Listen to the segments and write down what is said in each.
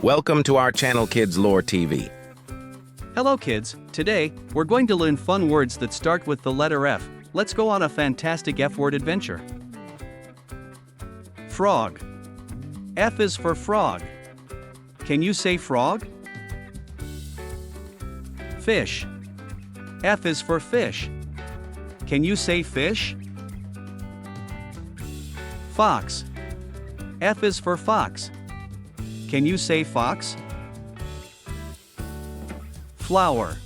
Welcome to our channel Kidslore TV. Hello kids, today, we're going to learn fun words that start with the letter F. Let's go on a fantastic F-word adventure. Frog. F is for frog. Can you say frog? Fish. F is for fish. Can you say fish? Fox. F is for fox. Can you say fox? Flower.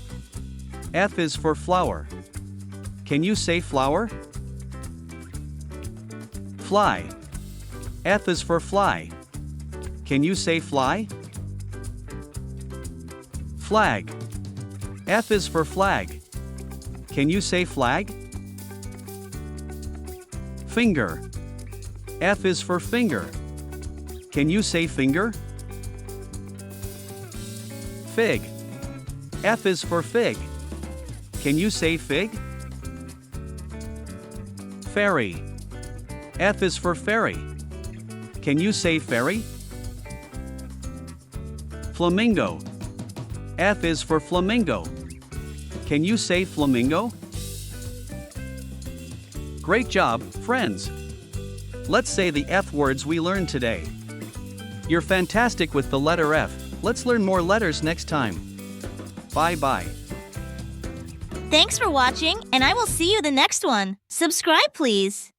F is for flower. Can you say flower? Fly. F is for fly. Can you say fly? Flag. F is for flag. Can you say flag? Finger. F is for finger. Can you say finger? Fig. F is for fig. Can you say fig? Ferry. F is for ferry. Can you say ferry? Flamingo. F is for flamingo. Can you say flamingo? Great job, friends! Let's say the F words we learned today. You're fantastic with the letter F. Let's learn more letters next time. Bye-bye. Thanks for watching, and I will see you the next one. Subscribe, please.